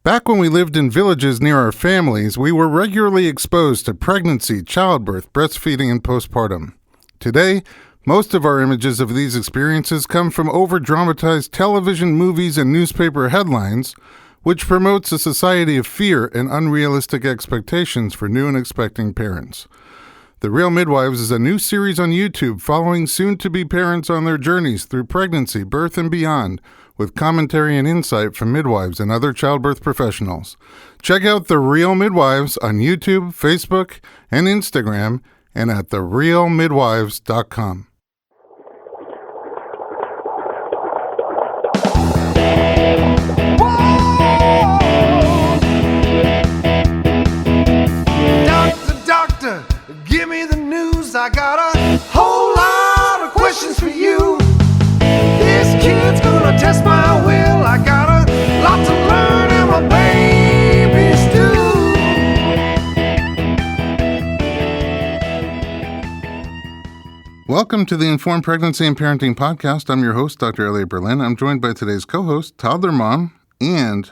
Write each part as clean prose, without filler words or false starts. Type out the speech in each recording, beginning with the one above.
Back when we lived in villages near our families, we were regularly exposed to pregnancy, childbirth, breastfeeding, and postpartum. Today, most of our images of these experiences come from over-dramatized television, movies, and newspaper headlines, which promotes a society of fear and unrealistic expectations for new and expecting parents. The Real Midwives is a new series on YouTube following soon-to-be parents on their journeys through pregnancy, birth, and beyond, with commentary and insight from midwives and other childbirth professionals. Check out The Real Midwives on YouTube, Facebook, and Instagram, and at therealmidwives.com. Doctor, give me the news. I got a whole lot of questions for you. This kid's gonna test my will. I got a lot to learn and my baby's due. Welcome to the Informed Pregnancy and Parenting Podcast. I'm your host, Dr. Elliot Berlin. I'm joined by today's co-host, toddler mom, and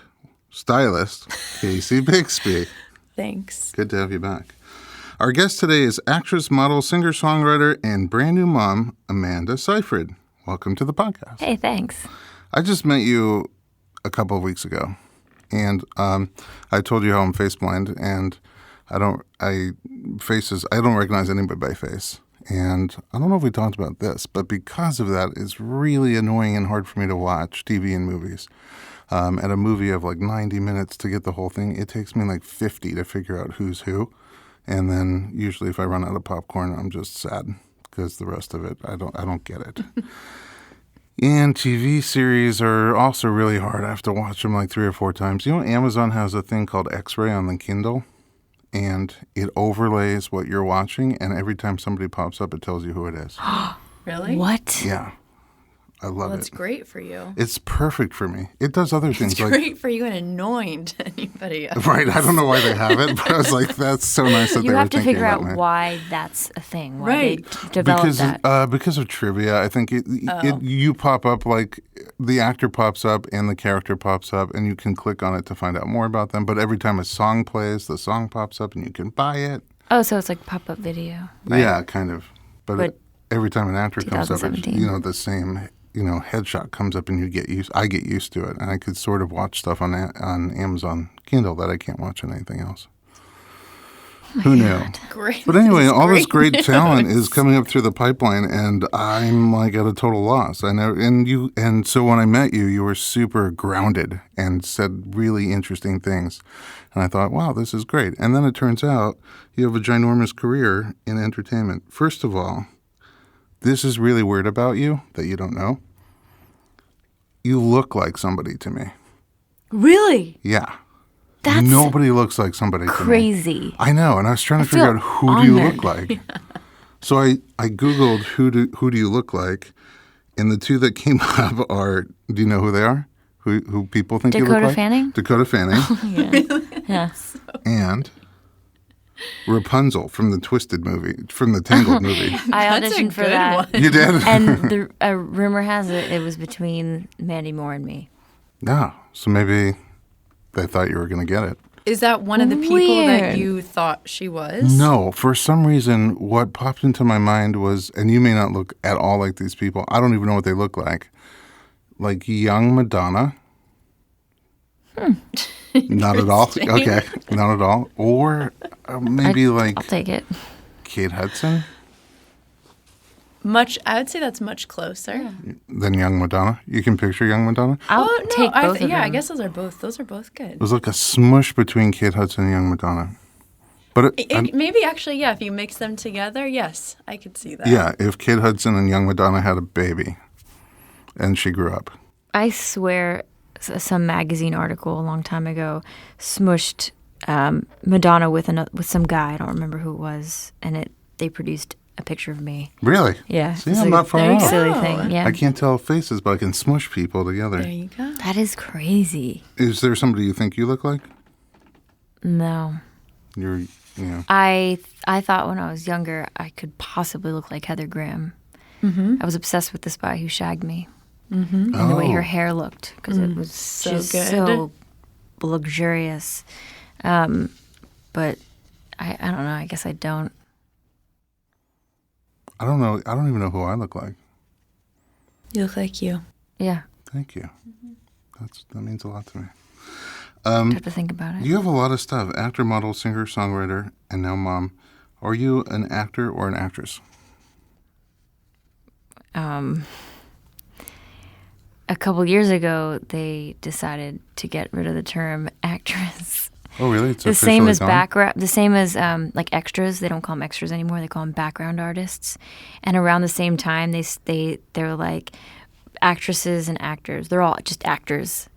stylist, Kacy Byxbee. Thanks. Good to have you back. Our guest today is actress, model, singer-songwriter, and brand new mom, Amanda Seyfried. Welcome to the podcast. Hey, thanks. I just met you a couple of weeks ago, and I told you how I'm face blind, and I don't recognize anybody by face. And I don't know if we talked about this, but because of that, it's really annoying and hard for me to watch TV and movies. At a movie of like 90 minutes to get the whole thing, it takes me like 50 to figure out who's who. And then usually if I run out of popcorn, I'm just sad because the rest of it, I don't get it. And TV series are also really hard. I have to watch them like 3 or 4 times. You know, Amazon has a thing called X-ray on the Kindle, and it overlays what you're watching, and every time somebody pops up, it tells you who it is. Really? What? Yeah. I love it. That's great for you. It's perfect for me. It does other things. It's great for you and annoying to anybody else. Right. I don't know why they have it, but I was like, that's so nice that you they have were to thinking figure about out me. why that's a thing. Why Right. they developed that. Because of trivia, I think you pop up, like the actor pops up and the character pops up, and you can click on it to find out more about them. But every time a song plays, the song pops up and you can buy it. Oh, so it's like pop-up video. Right? Yeah, kind of. But every time an actor comes up, it's, 2017. the same headshot comes up, and I get used to it, and I could sort of watch stuff on Amazon Kindle that I can't watch on anything else. Who knew? Great. But anyway, all this great great talent is coming up through the pipeline, and I'm like at a total loss. And so when I met you, you were super grounded and said really interesting things, and I thought, wow, this is great. And then it turns out you have a ginormous career in entertainment. First of all, this is really weird about you that you don't know. You look like somebody to me. Really? Yeah. That's Nobody looks like somebody to me. crazy. I know, and I was trying to figure out who do you look like. So I Googled who do you look like, and the two that came up are, do you know who they are? Who people think you look like? Dakota Fanning? Dakota Fanning. Yes. And Rapunzel from the Tangled movie. I That's a auditioned for good that. one. You did? And the rumor has it was between Mandy Moore and me. No. So maybe they thought you were going to get it. Is that one of the people Weird. that you thought she was? No. For some reason, what popped into my mind was, and you may not look at all like these people. I don't even know what they look like. Like young Madonna. Not at all. Okay. Not at all. Or maybe I'll take it. Kate Hudson I would say that's much closer. than young Madonna. You can picture young Madonna? I'll take both of them. I guess those are both good. It was like a smush between Kate Hudson and young Madonna. But Maybe actually, if you mix them together, yes, I could see that. yeah, if Kate Hudson and young Madonna had a baby and she grew up. I swear some magazine article a long time ago smushed Madonna with some guy. I don't remember who it was. And they produced a picture of me. Really? Yeah. See, it's I'm like not far a off. silly thing. Yeah. I can't tell faces, but I can smush people together. There you go. That is crazy. Is there somebody you think you look like? No. I I thought when I was younger I could possibly look like Heather Graham. Mm-hmm. I was obsessed with The Spy Who Shagged Me. Mm-hmm. And the way her hair looked, because it was so just good. so luxurious. But I don't know. I guess I don't. I don't know. I don't even know who I look like. You look like you. Yeah. Thank you. That means a lot to me. I have to think about it. You have a lot of stuff. Actor, model, singer, songwriter, and now mom. Are you an actor or an actress? A couple years ago, they decided to get rid of the term actress. Oh, really? It's The same as gone? background. The same as like extras. They don't call them extras anymore. They call them background artists. And around the same time, they're like actresses and actors. They're all just actors.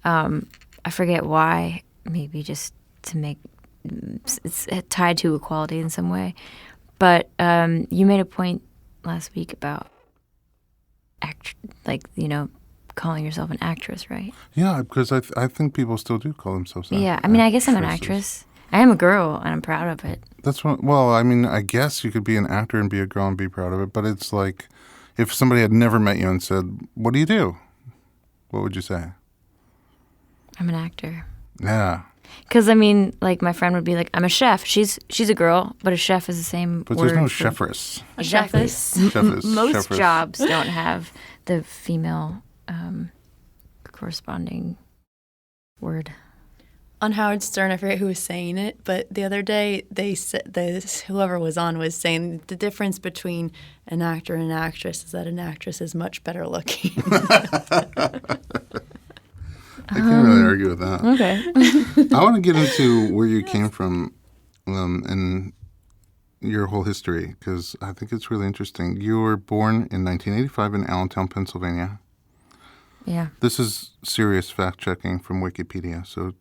I forget why. Maybe just to make it's tied to equality in some way. But you made a point last week about calling yourself an actress, right? Yeah, because I think people still do call themselves actresses. Yeah, I mean, I guess I'm an actress. I am a girl, and I'm proud of it. That's what. Well, I mean, I guess you could be an actor and be a girl and be proud of it. But it's like, if somebody had never met you and said, "What do you do?" What would you say? I'm an actor. Yeah. Because, I mean, like, my friend would be like, I'm a chef. She's a girl, but a chef is the same But word. there's no for- chefress. Exactly. Chefess, Most chefress. jobs don't have the female corresponding word. On Howard Stern, I forget who was saying it, but the other day they said whoever was on was saying the difference between an actor and an actress is that an actress is much better looking. I can't really argue with that. Okay. I want to get into where you came from and your whole history, because I think it's really interesting. You were born in 1985 in Allentown, Pennsylvania. Yeah. This is serious fact-checking from Wikipedia, so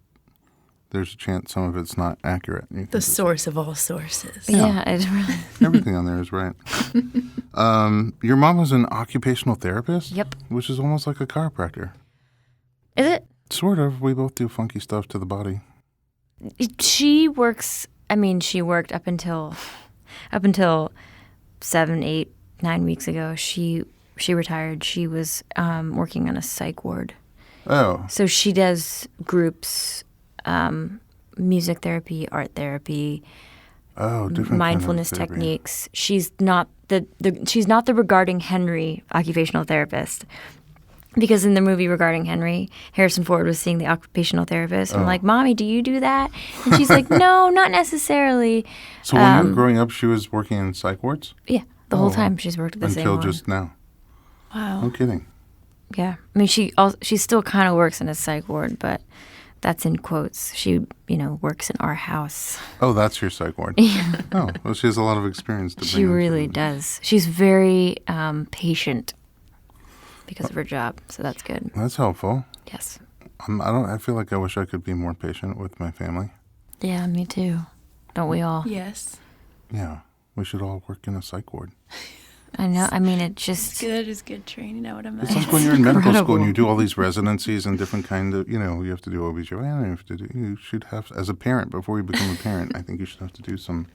there's a chance some of it's not accurate. You can The just- source of all sources. Yeah, it's really. Everything on there is right. Your mom was an occupational therapist? Yep. Which is almost like a chiropractor. Is it? Sort of. We both do funky stuff to the body. She works. I mean, she worked up until 7, 8, 9 weeks ago. She retired. She was working on a psych ward. Oh. So she does groups, music therapy, art therapy, Oh, different mindfulness kind of therapy. techniques. She's not the Regarding Henry occupational therapist. Because in the movie Regarding Henry, Harrison Ford was seeing the occupational therapist. I'm like, Mommy, do you do that? And she's like, No, not necessarily. So when you were growing up, she was working in psych wards? Yeah, the whole time she's worked at the same Until one. just now. Wow. No kidding. Yeah, I mean, she still kind of works in a psych ward, but that's in quotes. She, works in our house. Oh, that's your psych ward. Yeah. Oh, well, she has a lot of experience to bring She into really it. does. She's very patient because of her job, so that's good. That's helpful. Yes. I feel like I wish I could be more patient with my family. Yeah, me too. Don't we all? Yes. Yeah. We should all work in a psych ward. I know. I mean, it just. Good is good training, I would It's imagine. like when you're in medical school incredible. and you do all these residencies and different kind of, you have to do OBGYN, you should have, as a parent, before you become a parent, I think you should have to do some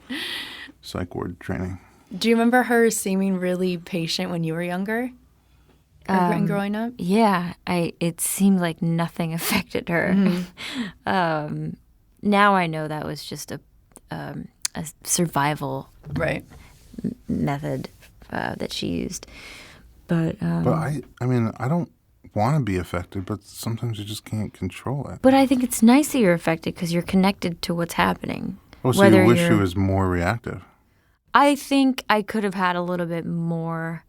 psych ward training. Do you remember her seeming really patient when you were younger? Or growing up? Yeah, it seemed like nothing affected her. Mm-hmm. Now I know that was just a survival Right. method that she used. But But I mean, I don't want to be affected, but sometimes you just can't control it. I think it's nice that you're affected because you're connected to what's happening. Oh, so Whether you wish you're- you was more reactive. I think I could have had a little bit more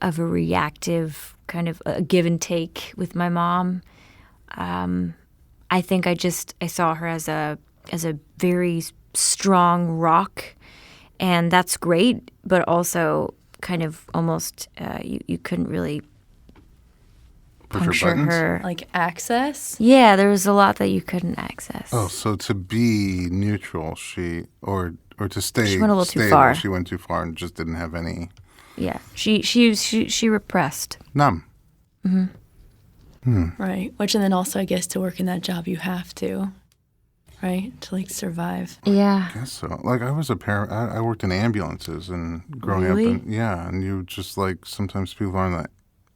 of a reactive kind of a give and take with my mom. I think I saw her as a very strong rock, and that's great. But also, kind of almost you couldn't really Push her puncture buttons? her. Like access? Yeah, there was a lot that you couldn't access. Oh, so to be neutral, or to stay She went a little too stable, far. she went too far and just didn't have any Yeah, she repressed. numb. Right. Which, and then also, I guess, to work in that job, you have to, right? To, like, survive. Yeah. I guess so. Like I was a parent. I worked in ambulances and growing Really? up, and you just like sometimes people are on the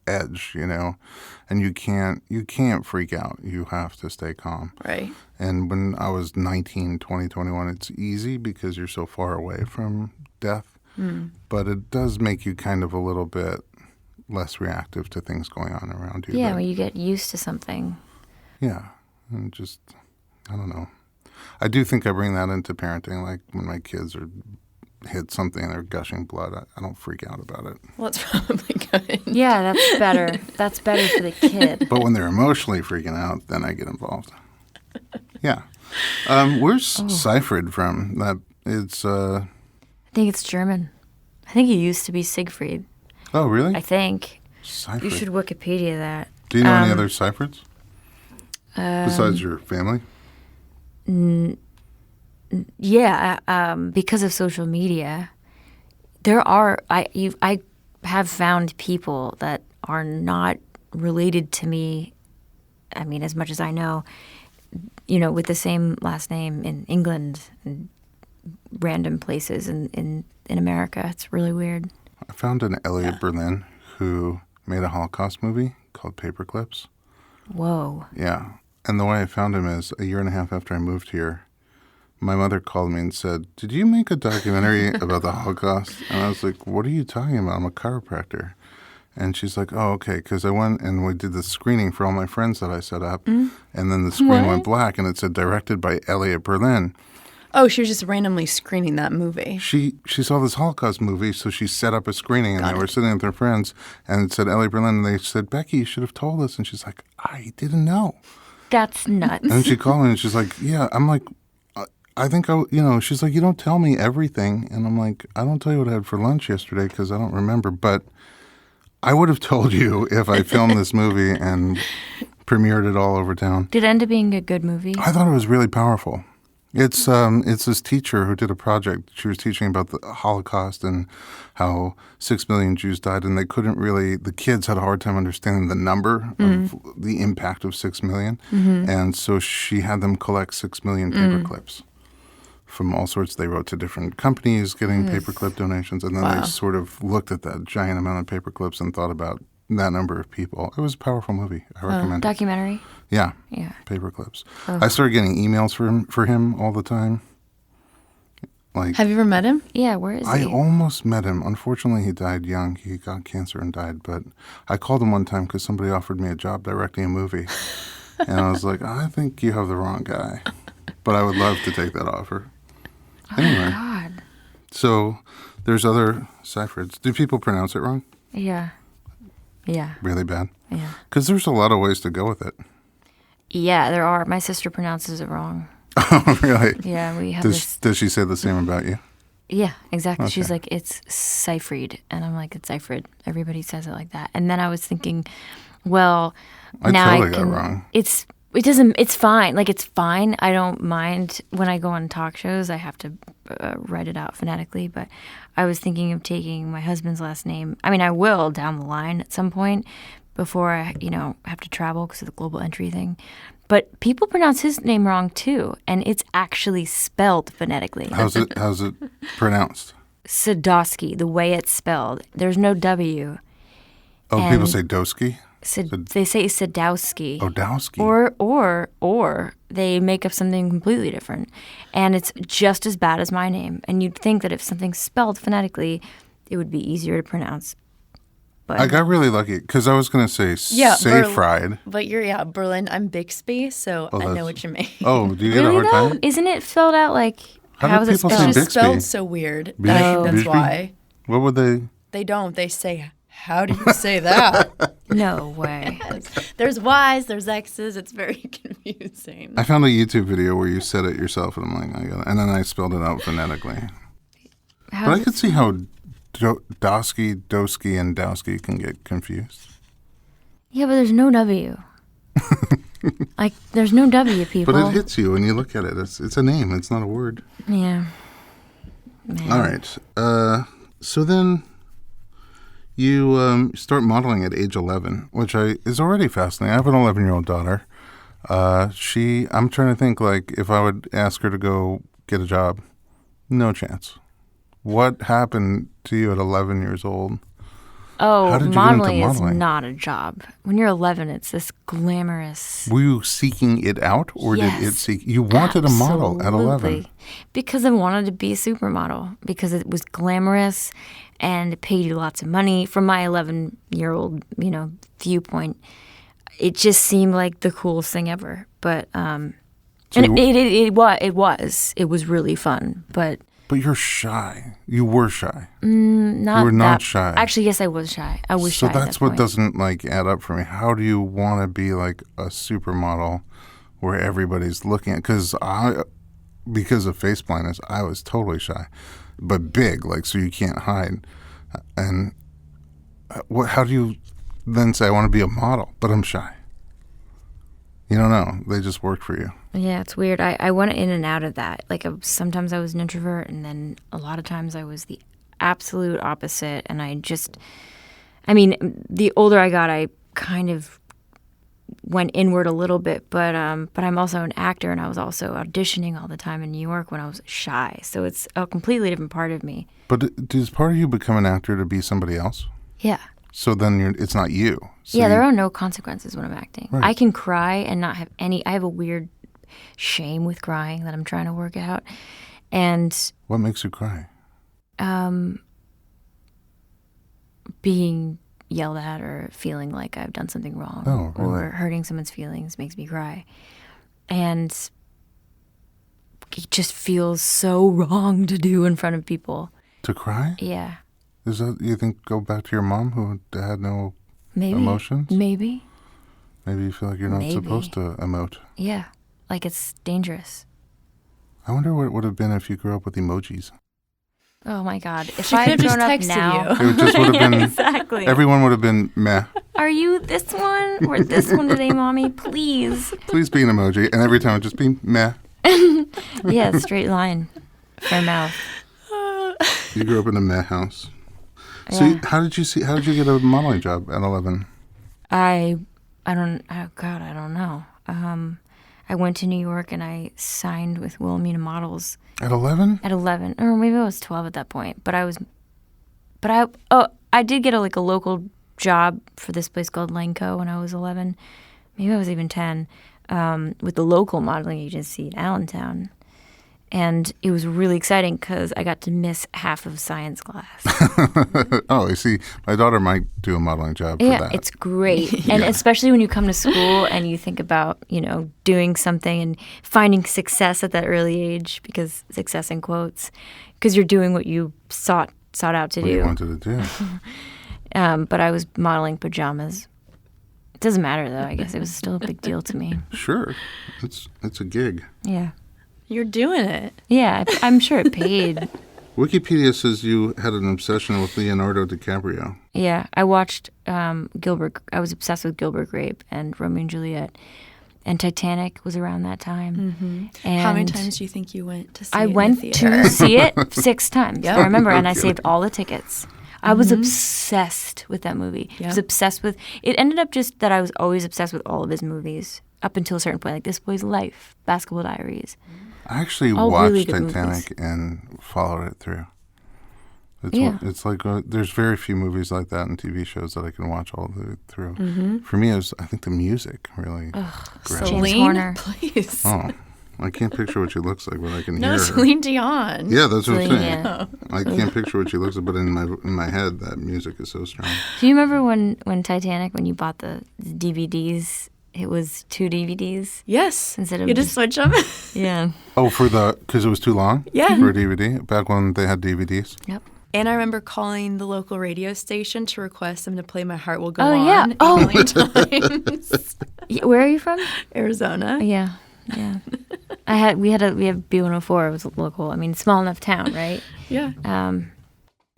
edge, and you can't freak out. You have to stay calm. Right. And when I was 19, 20, 21, it's easy because you're so far away from death. But it does make you kind of a little bit less reactive to things going on around you. Yeah, when you get used to something. Yeah, and just, I don't know. I do think I bring that into parenting, like when my kids are hit something and they're gushing blood, I don't freak out about it. Well, it's probably good. Yeah, that's better. That's better for the kid. But when they're emotionally freaking out, then I get involved. Yeah. Where's Seyfried from? That it's. I think it's German. I think he used to be Siegfried. Oh, really? I think. Seyfried. You should Wikipedia that. Do you know any other Seyfrieds? Besides your family? Yeah, because of social media, there are. I have found people that are not related to me. I mean, as much as I know, with the same last name in England and random places in America. It's really weird. I found an Elliot Berlin who made a Holocaust movie called Paperclips. Whoa. Yeah. And the way I found him is a year and a half after I moved here, my mother called me and said, "Did you make a documentary about the Holocaust?" And I was like, "What are you talking about? I'm a chiropractor." And she's like, "Oh, okay," because I went and we did the screening for all my friends that I set up, and then the screen went black and it said directed by Elliot Berlin. Oh, she was just randomly screening that movie. She saw this Holocaust movie, so she set up a screening, and they were sitting with her friends, and it said Elliot Berlin, and they said, "Becky, you should have told us." And she's like, "I didn't know." That's nuts. And she called me, and she's like, "Yeah." I'm like, I think she's like, "You don't tell me everything." And I'm like, "I don't tell you what I had for lunch yesterday because I don't remember. But I would have told you if I filmed this movie and premiered it all over town." Did it end up being a good movie? I thought it was really powerful. It's this teacher who did a project. She was teaching about the Holocaust and how 6 million Jews died, and the kids had a hard time understanding the number of the impact of 6 million. And so she had them collect 6 million paper clips from all sorts. They wrote to different companies getting paperclip donations, and then they sort of looked at that giant amount of paper clips and thought about that number of people. It was a powerful movie. I recommend it. Documentary? Yeah. Paper clips. I started getting emails for him all the time. Like, have you ever met him? Yeah, where is he? I almost met him. Unfortunately, he died young. He got cancer and died. But I called him one time because somebody offered me a job directing a movie. And I was like, "I think you have the wrong guy." But I would love to take that offer. Anyway. God. So there's other Seyfrieds. Do people pronounce it wrong? Yeah. Yeah. Really bad? Yeah. Because there's a lot of ways to go with it. Yeah, there are. My sister pronounces it wrong. Oh, really? Yeah, we have Does she say the same about you? Yeah, exactly. Okay. She's like, "It's Seyfried." And I'm like, "It's Seyfried." Everybody says it like that. And then I was thinking, well, now totally I got can. it wrong. It's fine. Like, it's fine. I don't mind when I go on talk shows. I have to write it out phonetically. But I was thinking of taking my husband's last name. I mean, I will down the line at some point before I, have to travel because of the global entry thing. But people pronounce his name wrong too, and it's actually spelled phonetically. How's it pronounced? Sadowski, the way it's spelled. There's no W. Oh, And people say Doski? They say Sadowski. Oh, Dowski. Or they make up something completely different. And it's just as bad as my name. And you'd think that if something's spelled phonetically, it would be easier to pronounce. But I got really lucky because I was going to say Seyfried. But you're, Berlin, I'm Byxbee, so I know what you mean. Oh, do you get really, a hard though? time? Isn't it spelled out like, How how do is it people spelled? say It's just Byxbee? spelled so weird. That's Byxbee? why. What would they? They don't. They say, "How do you say that?" No way. There's Y's, there's X's. It's very confusing. I found a YouTube video where you said it yourself, and I'm like, I got it. And then I spelled it out phonetically. How But I does could see how Dowski, Doski, and Dowski can get confused. Yeah, but there's no W. Like, there's no W, people. But it hits you when you look at it. It's a name. It's not a word. Yeah. Man. All right. So then you start modeling at age 11, which is already fascinating. I have an 11-year-old daughter. I'm trying to think, like, if I would ask her to go get a job, no chance. What happened to you at 11 years old? Oh, How did you modeling get is into modeling? not a job. When you're 11, it's this glamorous. Were you seeking it out, or did it Yes, seek? You wanted a model at 11. absolutely. Because I wanted to be a supermodel. Because it was glamorous, and it paid you lots of money. From my 11-year-old, viewpoint, it just seemed like the coolest thing ever. But and it was really fun. But you're shy. You were shy. not you were not that, shy. Actually, yes, I was shy. I was So shy. at that's that what point. doesn't add up for me. How do you want to be like a supermodel where everybody's looking at? Because of face blindness, I was totally shy, but big, so you can't hide. And how do you then say I want to be a model, but I'm shy? You don't know. They just worked for you. Yeah, it's weird. I went in and out of that. Sometimes I was an introvert, and then a lot of times I was the absolute opposite. And the older I got, I kind of went inward a little bit. But I'm also an actor, and I was also auditioning all the time in New York when I was shy. So it's a completely different part of me. But does part of you become an actor to be somebody else? Yeah. So then it's not you. So yeah, there are no consequences when I'm acting. Right. I can cry and not have any. I have a weird shame with crying that I'm trying to work out. And what makes you cry? Being yelled at or feeling like I've done something wrong Oh, really? or hurting someone's feelings makes me cry. And it just feels so wrong to do in front of people. To cry? Yeah. Is that, you think, go back to your mom who had no Maybe. emotions? Maybe. Maybe you feel like you're not Maybe. supposed to emote. Yeah. Like it's dangerous. I wonder what it would have been if you grew up with emojis. Oh my God. If She I had could've just grown up texted now. you. It just would have been, Exactly. everyone would have been meh. Are you this one or this one today, Mommy? Please. Please be an emoji. And every time it would just be meh. Yeah, straight line. Fair mouth. You grew up in a meh house. So Yeah. how did you get a modeling job at 11? I don't know. I went to New York and I signed with Wilhelmina Models At 11? at 11, or maybe I was 12 at that point. But I did get a local job for this place called Lenco when I was 11. Maybe I was even 10, with the local modeling agency in Allentown. And it was really exciting because I got to miss half of science class. Oh, I see. My daughter might do a modeling job for Yeah, that. it's great. And especially when you come to school and you think about, doing something and finding success at that early age, because success in quotes, because you're doing what you sought out to what do. you wanted to do. But I was modeling pajamas. It doesn't matter, though. I guess it was still a big deal to me. Sure. It's a gig. Yeah. You're doing it. Yeah, I'm sure it paid. Wikipedia says you had an obsession with Leonardo DiCaprio. Yeah, I watched Gilbert. I was obsessed with Gilbert Grape and Romeo and Juliet, and Titanic was around that time. Mm-hmm. And How many times do you think you went to see I it went in the theater? to see it 6 times. Yep. I remember, and I Okay. saved all the tickets. I was obsessed with that movie. I was Yep. obsessed with. It ended up just that I was always obsessed with all of his movies up until a certain point, like This Boy's Life, Basketball Diaries. I actually All watched really good Titanic movies. and followed it through. Yeah. It's like there's very few movies like that and TV shows that I can watch all the way through. Mm-hmm. For me, I think the music really grabbed me. James Celine, Horner. please. Oh, I can't picture what she looks like, but I can No, hear her. Celine Dion. Yeah, that's what I'm Celine, saying. yeah. I can't picture what she looks like, but in my head, that music is so strong. Do you remember when Titanic, when you bought the DVDs, it was 2 DVDs? Yes. Instead of you just switch them. Yeah. Oh, because it was too long? Yeah. For a DVD? Back when they had DVDs? Yep. And I remember calling the local radio station to request them to play My Heart Will Go Oh, On yeah. a Oh. million times. Where are you from? Arizona. Yeah. We have B104. It was local. I mean, small enough town, right? Yeah.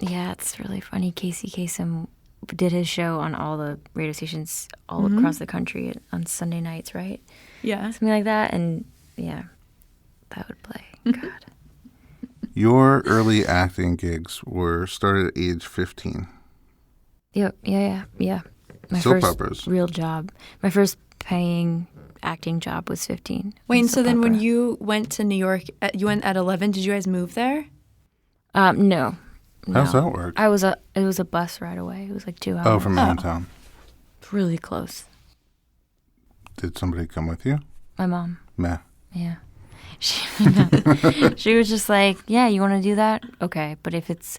Yeah, it's really funny. Casey Kasem did his show on all the radio stations all across the country on Sunday nights, right? Yeah. Something like that. And yeah, that would play. God. Your early acting gigs started at age 15. Yeah. My Soap first operas. real job. My first paying acting job was 15. Wayne, so Soap then when opera. you went to New York, you went at 11, did you guys move there? No. How's that work? It was a bus ride away. It was like 2 hours. Oh, from your hometown. Really close. Did somebody come with you? My mom. Meh. Yeah. She was just like, yeah, you want to do that? Okay. But if it's,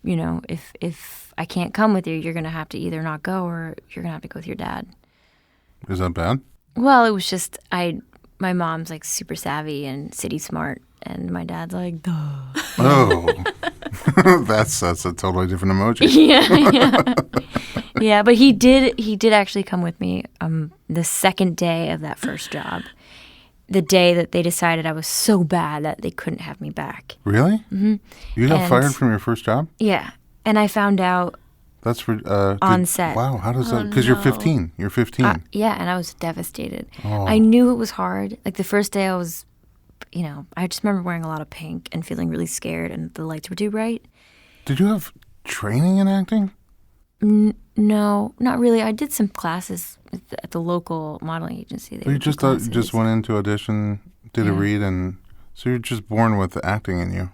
if I can't come with you, you're going to have to either not go or you're going to have to go with your dad. Is that bad? Well, it was just, my mom's like super savvy and city smart. And my dad's like, duh. Oh. That's a totally different emoji. Yeah. Yeah, but he did actually come with me the second day of that first job. The day that they decided I was so bad that they couldn't have me back. Really? Mm-hmm. You got fired from your first job? Yeah. And I found out that's for on set. Wow, how does that? Because you're 15. You're 15. Yeah, and I was devastated. Oh. I knew it was hard. Like the first day I was, I just remember wearing a lot of pink and feeling really scared and the lights were too bright. Did you have training in acting? No, not really. I did some classes at the local modeling agency. You just went into audition, did a read, and so you're just born with the acting in you.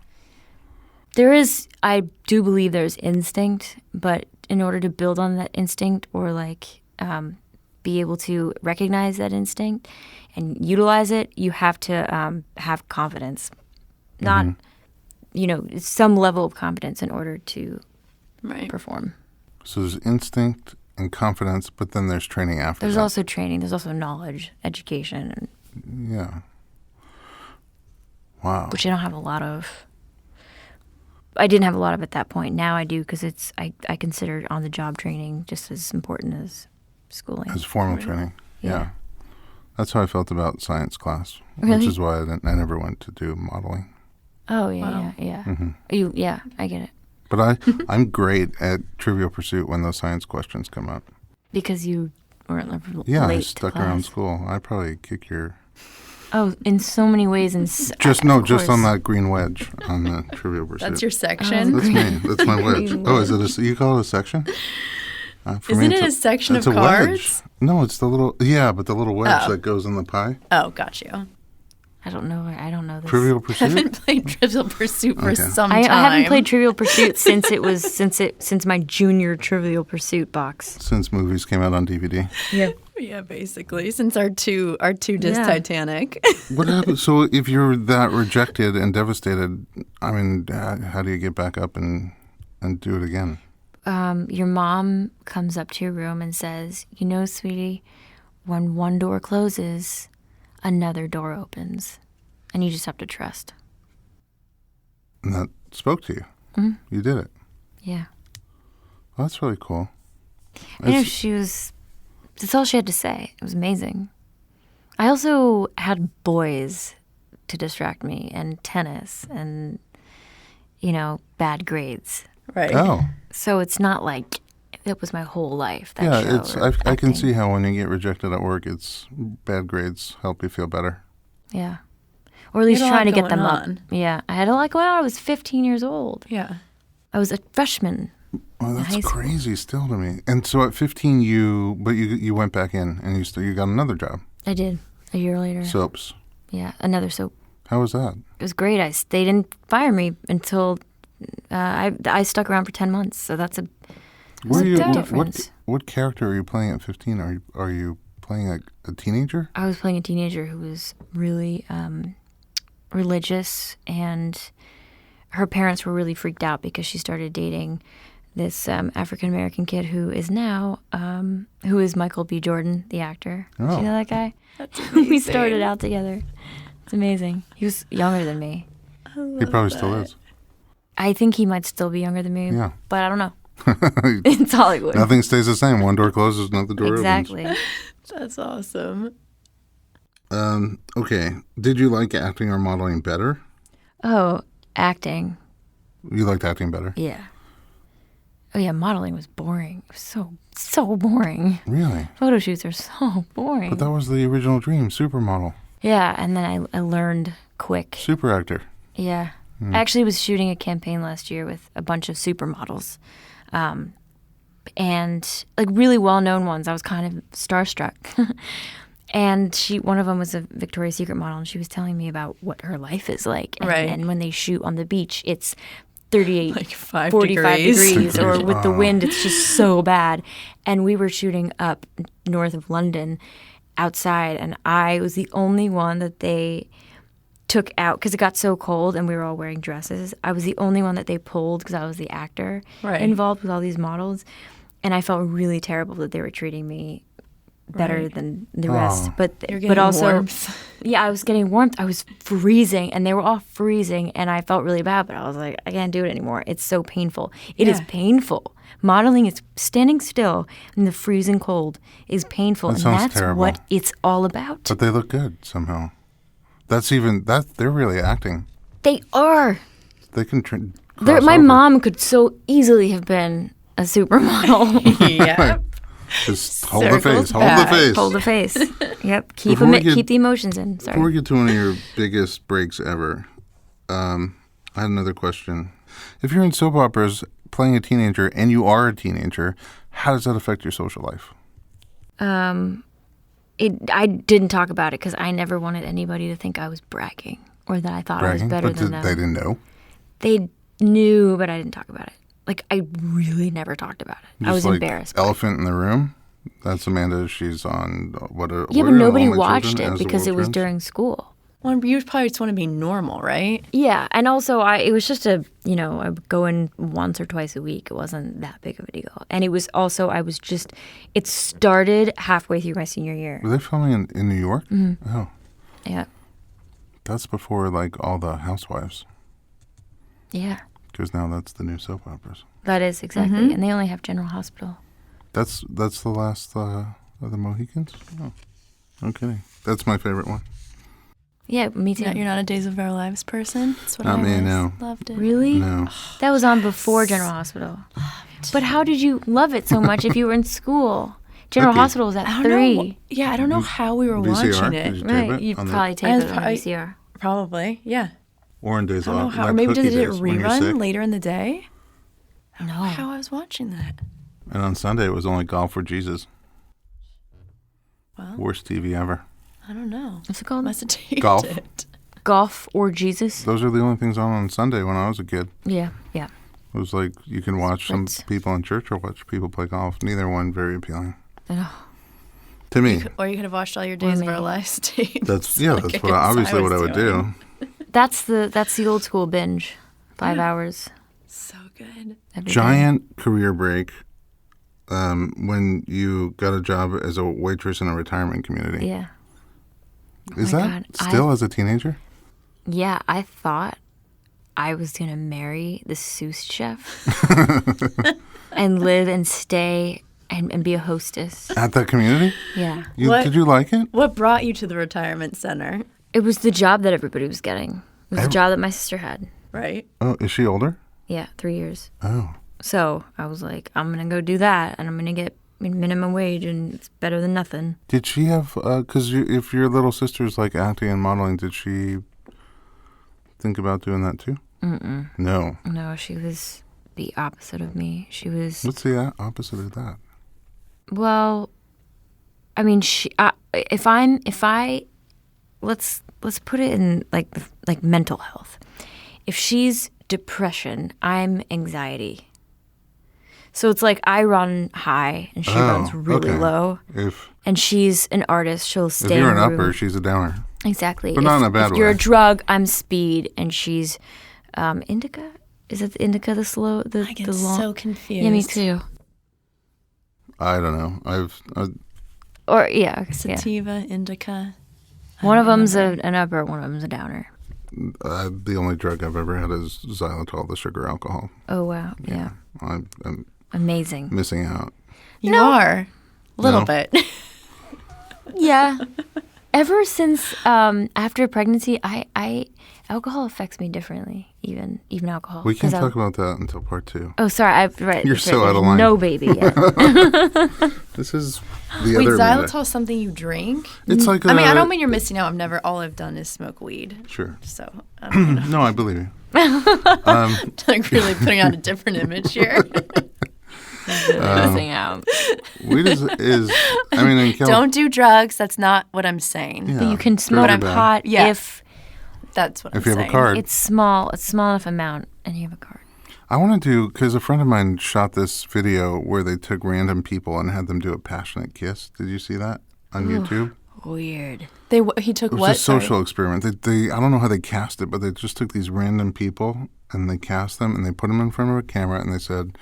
I do believe there's instinct, but in order to build on that instinct or be able to recognize that instinct and utilize it, you have to have confidence. Not, some level of confidence in order to perform. So there's instinct and confidence, but then there's training after There's that. also training. There's also knowledge, education. Yeah. Wow. Which I don't have a lot of. I didn't have a lot of at that point. Now I do because I consider on-the-job training just as important as schooling. As formal training. Yeah. That's how I felt about science class, Really? which is why I never went to do modeling. Oh, yeah, yeah. Mm-hmm. I get it. But I'm great at Trivial Pursuit when those science questions come up. Because you weren't late I to stuck class. around school. I'd probably kick your... Oh, in so many ways. Just on that green wedge on the Trivial Pursuit. That's your section? That's me. That's my wedge. Oh, is it you call it a section? Isn't it a section of cards? Wedge. No, it's the little... Yeah, but the little wedge that goes in the pie. Oh, got you. I don't know this. Trivial Pursuit? I haven't played Trivial Pursuit for some time. I haven't played Trivial Pursuit since my junior Trivial Pursuit box. Since movies came out on DVD. Yeah. Yeah, basically, since our two disc Titanic. What happened? So if you're that rejected and devastated, I mean, how do you get back up and do it again? Your mom comes up to your room and says, sweetie, when one door closes, another door opens, and you just have to trust. And that spoke to you. Mm-hmm. You did it. Yeah. Well, that's really cool. That's all she had to say. It was amazing. I also had boys to distract me and tennis and, bad grades. Right. Oh. So it's not like it was my whole life. That Yeah, show I can see how when you get rejected at work, it's bad grades help you feel better. Yeah. Or at least You had a trying to lot get them going on. up. Yeah. I had a lot going on. I was 15 years old. Yeah. I was a freshman. Well, high that's school. crazy still to me. And so at 15, you went back in and you got another job. I did a year later. Soaps. Yeah, another soap. How was that? It was great. They didn't fire me until I stuck around for 10 months. So that's a difference. What character are you playing at 15? Are you playing a teenager? I was playing a teenager who was really religious, and her parents were really freaked out because she started dating this African-American kid who is now, who is Michael B. Jordan, the actor. Oh. Do you know that guy? That's amazing. We started out together. It's amazing. He was younger than me. He probably still is. I think he might still be younger than me, Yeah. but I don't know. It's Hollywood. Nothing stays the same. One door closes, another door Exactly. That's awesome. opens. Okay. Did you like acting or modeling better? Oh, acting. You liked acting better? Yeah. Oh, yeah, modeling was boring. It was so boring. Really? Photo shoots are so boring. But that was the original dream, supermodel. Yeah, and then I learned quick. Super actor. Yeah. I actually was shooting a campaign last year with a bunch of supermodels. And like really well-known ones. I was kind of starstruck. And one of them was a Victoria's Secret model, and she was telling me about what her life is like. And, Right. and when they shoot on the beach, it's 38, Like 5 45 degrees, or Degrees. with the wind, it's just so bad. And we were shooting up north of London outside, and I was the only one that they took out because it got so cold and we were all wearing dresses. I was the only one that they pulled because I was the actor involved with all these models. And I felt really terrible that they were treating me better than the rest. You're getting but also, warmth. yeah, I was getting warmth. I was freezing, and they were all freezing, and I felt really bad. But I was like, I can't do it anymore. It's so painful. It is painful. Modeling is standing still in the freezing cold is painful, That and sounds that's terrible. what it's all about. But they look good somehow. They're really acting. They are. They can My mom could so easily have been a supermodel. Yeah. Just hold the Circles face. Hold back. the face. Hold the face. Yep. Keep Before we get- keep the emotions in. Sorry. Before we get to one of your biggest breaks ever, I had another question. If you're in soap operas playing a teenager and you are a teenager, how does that affect your social life? I didn't talk about it because I never wanted anybody to think I was bragging or that I thought I was Bragging? better But than them. they didn't know? They knew, but I didn't talk about it. Like, I really never talked about it. I was Just embarrassed. by it. Elephant in the room? That's Amanda. She's on what Yeah, what but are nobody All My watched Children it as the because it World was Turns? during school. Well, you probably just want to be normal, right? Yeah, and also it was just I would go in once or twice a week. It wasn't that big of a deal. And it was also, it started halfway through my senior year. Were they filming in New York? Mm-hmm. Oh, Yeah. that's before like all the Housewives, Yeah. because now that's the new soap operas. That is exactly. Mm-hmm. And they only have General Hospital. That's the last of the Mohicans? Oh, okay. That's my favorite one. Yeah, me too. You're not a Days of Our Lives person? That's what Not I me, was. no. Loved it. Really? No. That was on before General Hospital. But how did you love it so much if you were in school? General Lucky. Hospital was at I don't 3. know. Yeah, I don't know how we were VCR? watching Did it. you tape Right, it you on the- probably taped I was it on probably- VCR. Probably, yeah. Or in Days I don't know Off. how. like Or maybe cookie did it days when you're sick. rerun later in the day? I don't know No. how I was watching that. And on Sunday, it was only Golf for Jesus. Well, Worst TV ever. I don't know. What's it called? Must have taped Golf. it. Golf or Jesus? Those are the only things on Sunday when I was a kid. Yeah, yeah. It was like you can watch Sports. some people in church or watch people play golf. Neither one very appealing Ugh. to me. Or you could have watched all your Days of Our me. Lives tapes. That's like that's what obviously what I would doing. do. That's the old school binge. 5 hours. So good. every day. Giant career break when you got a job as a waitress in a retirement community. Yeah. Is my that God, still as a teenager? Yeah, I thought I was going to marry the sous chef and live and stay and be a hostess. At that community? Yeah. What? Did you like it? What brought you to the retirement center? It was the job that everybody was getting. It was the job that my sister had. Right? Oh, is she older? Yeah, 3 years. Oh. So I was like, I'm going to go do that, and I'm going to get minimum wage, and it's better than nothing. Did she have, because if your little sister's like acting and modeling, did she think about doing that too? Mm-mm. No. No, she was the opposite of me. She was, What's the opposite of that? well, I mean, let's put it in like mental health. If she's depression, I'm anxiety. So it's like I run high and she runs really okay. low. If And she's an artist. She'll stay you're in an a room. upper, she's a downer. Exactly. But not in a bad if you're way. a drug, I'm speed, and she's indica. Is it the indica? The slow. The I get the long. so confused. Yeah, me too. I don't know. Or yeah, okay, yeah. Sativa, indica. One of them's an upper. One of them's a downer. The only drug I've ever had is xylitol, the sugar alcohol. Oh wow, yeah. I'm Amazing. missing out. You are. A little No. bit. Yeah. Ever since after pregnancy, I alcohol affects me differently. Even alcohol. We can't 'Cause talk about that until part 2. Oh, sorry. Right. You're that's so right. out of There's line. No baby yet. This is the Wait, other Amanda. xylitol is something you drink? It's like I mean, I don't mean you're missing out. All I've done is smoke weed. Sure. So I'm No, I believe you. like really putting out a different image here. Missing out. Weed is I mean, in California. Don't do drugs. That's not what I'm saying. Yeah, But you can very smoke bad. pot Yeah. if That's what If I'm you have saying. a card. it's small. It's small enough amount, and you have a card. I want to do, because a friend of mine shot this video where they took random people and had them do a passionate kiss. Did you see that on YouTube? Weird. He took It was what? a social experiment. They I don't know how they cast it, but they just took these random people and they cast them and they put them in front of a camera and they said,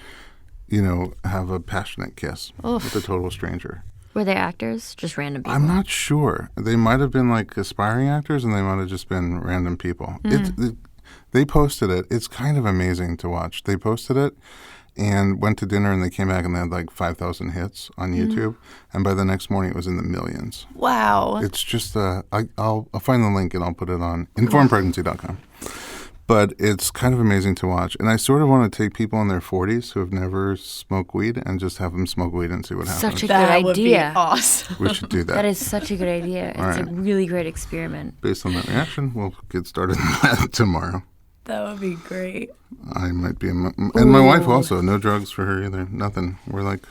have a passionate kiss with a total stranger. Were they actors? Just random people? I'm not sure. They might have been like aspiring actors and they might have just been random people. They posted it. It's kind of amazing to watch. They posted it and went to dinner and they came back and they had like 5,000 hits on YouTube. And by the next morning, it was in the millions. Wow. It's just, I'll find the link and I'll put it on informedpregnancy.com. But it's kind of amazing to watch. And I sort of want to take people in their 40s who have never smoked weed and just have them smoke weed and see what happens. Such a That good would idea. be awesome. We should do that. That is such a good idea. All It's a right. really great experiment. Based on that reaction, we'll get started on that tomorrow. That would be great. I might be, and my wife also. No drugs for her either. Nothing. We're like,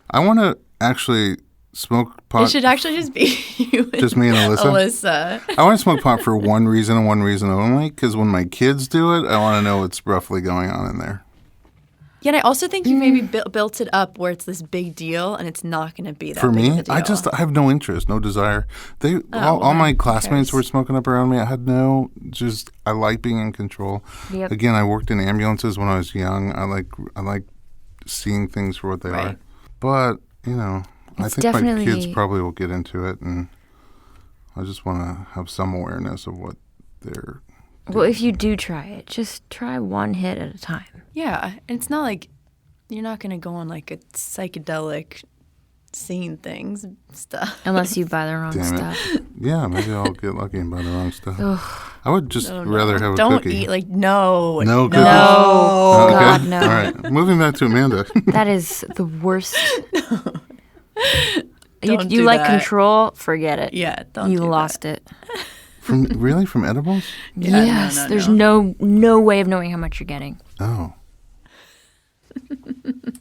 I want to actually smoke pot. It should actually just be you and Just me and Alyssa? Alyssa. I want to smoke pot for one reason and one reason only, because when my kids do it, I want to know what's roughly going on in there. Yeah, and I also think you maybe built it up where it's this big deal, and it's not going to be that For big me, of a deal. I have no interest, no desire. All my classmates were smoking up around me. I had I like being in control. Yep. Again, I worked in ambulances when I was young. I like seeing things for what they are. But, I It's think my definitely- kids probably will get into it, and I just want to have some awareness of what they're. Well, if you do try it, just try one hit at a time. Yeah, it's not like you're not going to go on like a psychedelic seeing things stuff. Unless you buy the wrong Damn stuff. it. Yeah, maybe I'll get lucky and buy the wrong stuff. I would just rather have a Don't cookie. eat no. No cookies? No. Okay. God, no. All right. Moving back to Amanda. That is the worst. Don't you do like that. control? Forget it. Yeah, don't You do lost it. From edibles? Yeah, Yes. no. There's no way of knowing how much you're getting. Oh.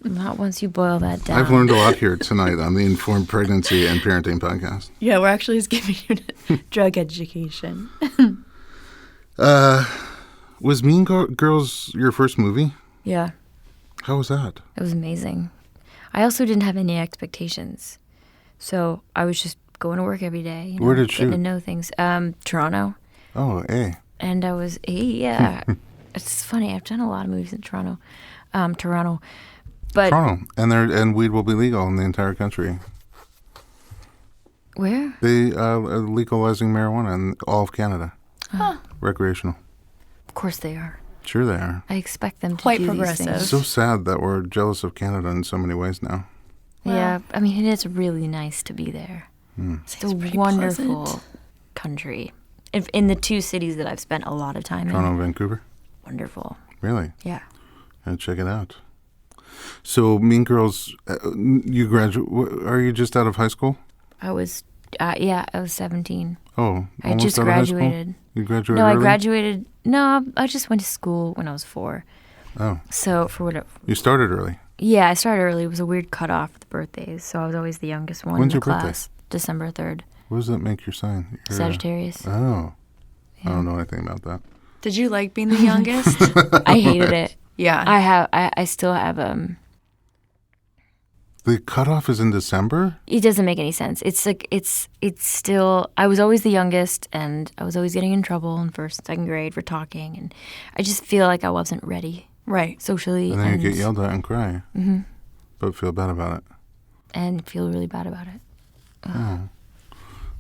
Not once you boil that down. I've learned a lot here tonight on the Informed Pregnancy and Parenting podcast. Yeah, we're actually just giving you drug education. Was Mean Girls your first movie? Yeah. How was that? It was amazing. I also didn't have any expectations. So I was just going to work every day. Where did it getting shoot? to know things. Toronto. Oh, hey. And I was, yeah. It's funny. I've done a lot of movies in Toronto. But Toronto. And weed will be legal in the entire country. where? They are legalizing marijuana in all of Canada. Recreational. Of course they are. Sure they are. I expect them to Quite do progressive. these It's things. so sad that we're jealous of Canada in so many ways now. Yeah, I mean, it is really nice to be there. It's a pretty wonderful pleasant. country. In the two cities that I've spent a lot of time Toronto in, and Vancouver? wonderful. Really? Yeah. Check it out. So, Mean Girls, you graduate. Are you just out of high school? I was, I was 17. Oh, I almost just out of high school? graduated. You graduated No, I early? graduated. No, I just went to school when I was 4. Oh, So for whatever. you started early. Yeah, I started early. It was a weird cutoff for the birthdays, so I was always the youngest one When's in your the birthday? class. December 3rd. What does that make your sign? You're, Sagittarius. Oh, I don't know anything about that. Did you like being the youngest? I hated it. Yeah. I still have The cutoff is in December? it doesn't make any sense. It's like it's still I was always the youngest and I was always getting in trouble in first and second grade for talking, and I just feel like I wasn't ready Right. socially And then you get yelled at and cry. Mm-hmm. But feel bad about it. and feel really bad about it.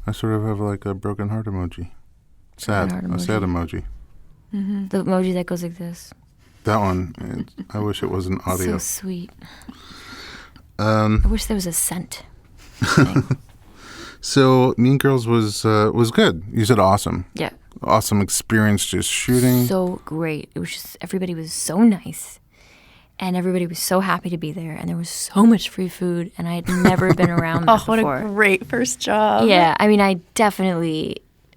I sort of have like a broken heart emoji. Sad. Broken heart A sad emoji. The emoji that goes like this. That one, I wish it wasn't audio. So sweet. I wish there was a scent. thing. So Mean Girls was good. You said awesome. Yeah. Awesome experience just shooting. So great. It was just everybody was so nice. And everybody was so happy to be there, and there was so much free food, and I had never been around that Oh, what before. a great first job. Yeah, I mean,